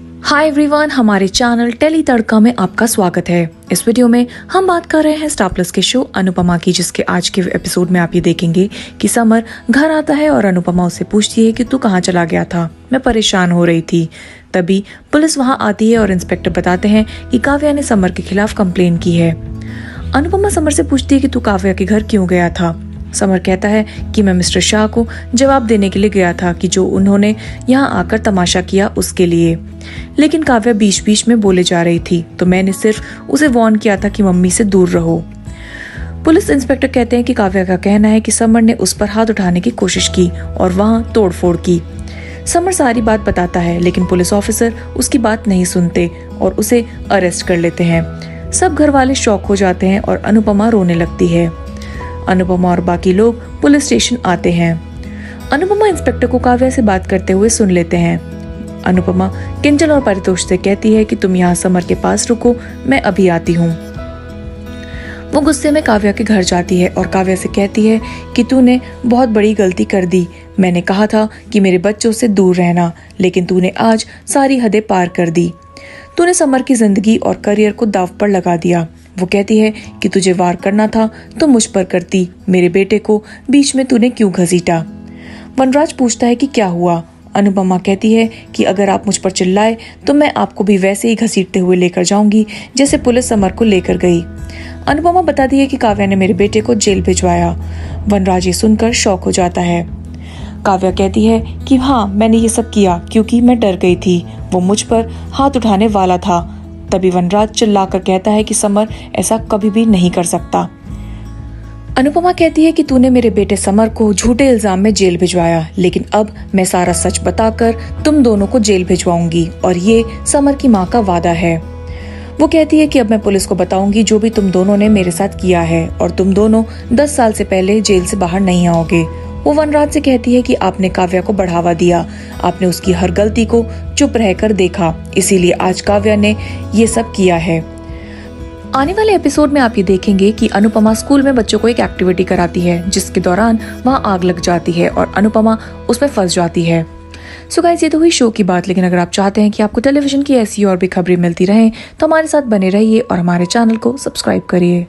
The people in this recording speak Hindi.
हाय एवरीवन, हमारे चैनल टेली तड़का में आपका स्वागत है। इस वीडियो में हम बात कर रहे हैं स्टार प्लस के शो अनुपमा की, जिसके आज के एपिसोड में आप ये देखेंगे कि समर घर आता है और अनुपमा उससे पूछती है कि तू कहाँ चला गया था, मैं परेशान हो रही थी। तभी पुलिस वहाँ आती है और इंस्पेक्टर बताते हैं कि काव्या ने समर के खिलाफ कंप्लेन की है। अनुपमा समर से पूछती है कि तू काव्या के घर क्यों गया था। समर कहता है कि मैं मिस्टर शाह को जवाब देने के लिए गया था कि जो उन्होंने यहाँ आकर तमाशा किया उसके लिए, लेकिन काव्या बीच बीच में बोले जा रही थी तो मैंने सिर्फ उसे वार्न किया था कि मम्मी से दूर रहो। पुलिस इंस्पेक्टर कहते हैं कि काव्या का कहना है कि समर ने उस पर हाथ उठाने की कोशिश की और वहाँ तोड़फोड़ की। समर सारी बात बताता है, लेकिन पुलिस ऑफिसर उसकी बात नहीं सुनते और उसे अरेस्ट कर लेते हैं। सब घर वाले शॉक हो जाते हैं और अनुपमा रोने लगती है। अनुपमा और बाकी लोग पुलिस स्टेशन आते हैं। अनुपमा इंस्पेक्टर को काव्या से बात करते हुए सुन लेते हैं। अनुपमा किंजल और परितोष से कहती है कि तुम यहाँ समर के पास रुको, मैं अभी आती हूँ। वो गुस्से में काव्या के घर जाती है और काव्या से कहती है कि तूने बहुत बड़ी गलती कर दी। मैंने कहा था कि मेरे बच्चों से दूर रहना, लेकिन तूने आज सारी हदें पार कर दी। तूने समर की जिंदगी और करियर को दांव पर लगा दिया। वो कहती है कि तुझे वार करना था तो मुझ पर करती, मेरे बेटे को बीच में तूने क्यों घसीटा। वनराज पूछता है कि क्या हुआ। अनुपमा कहती है कि अगर आप मुझ पर चिल्लाए तो मैं आपको भी वैसे ही घसीटते हुए लेकर जाऊंगी जैसे पुलिस समर को लेकर गई। अनुपमा बताती है कि काव्या ने मेरे बेटे को जेल भिजवाया। वनराज ये सुनकर शॉक हो जाता है। काव्या कहती है कि हाँ, मैंने ये सब किया क्योंकि मैं डर गई थी, वो मुझ पर हाथ उठाने वाला था। तभी वनराज चिल्लाकर कहता है कि समर ऐसा कभी भी नहीं कर सकता। अनुपमा कहती है कि तूने मेरे बेटे समर को झूठे इल्जाम में जेल भिजवाया, लेकिन अब मैं सारा सच बताकर तुम दोनों को जेल भिजवाऊंगी और ये समर की माँ का वादा है। वो कहती है कि अब मैं पुलिस को बताऊंगी जो भी तुम दोनों ने मेरे साथ किया है और तुम दोनों 10 साल से पहले जेल से बाहर नहीं आओगे। वो वनराज से कहती है कि आपने काव्या को बढ़ावा दिया, आपने उसकी हर गलती को चुप रहकर देखा, इसीलिए आज काव्या ने ये सब किया है। आने वाले एपिसोड में आप ये देखेंगे कि अनुपमा स्कूल में बच्चों को एक एक्टिविटी कराती है, जिसके दौरान वहाँ आग लग जाती है और अनुपमा उसमें फंस जाती है। सो गाइस, ये तो हुई शो की बात, लेकिन अगर आप चाहते हैं कि आपको टेलीविजन की ऐसी और भी खबरें मिलती रहें तो हमारे साथ बने रहिए और हमारे चैनल को सब्सक्राइब करिए।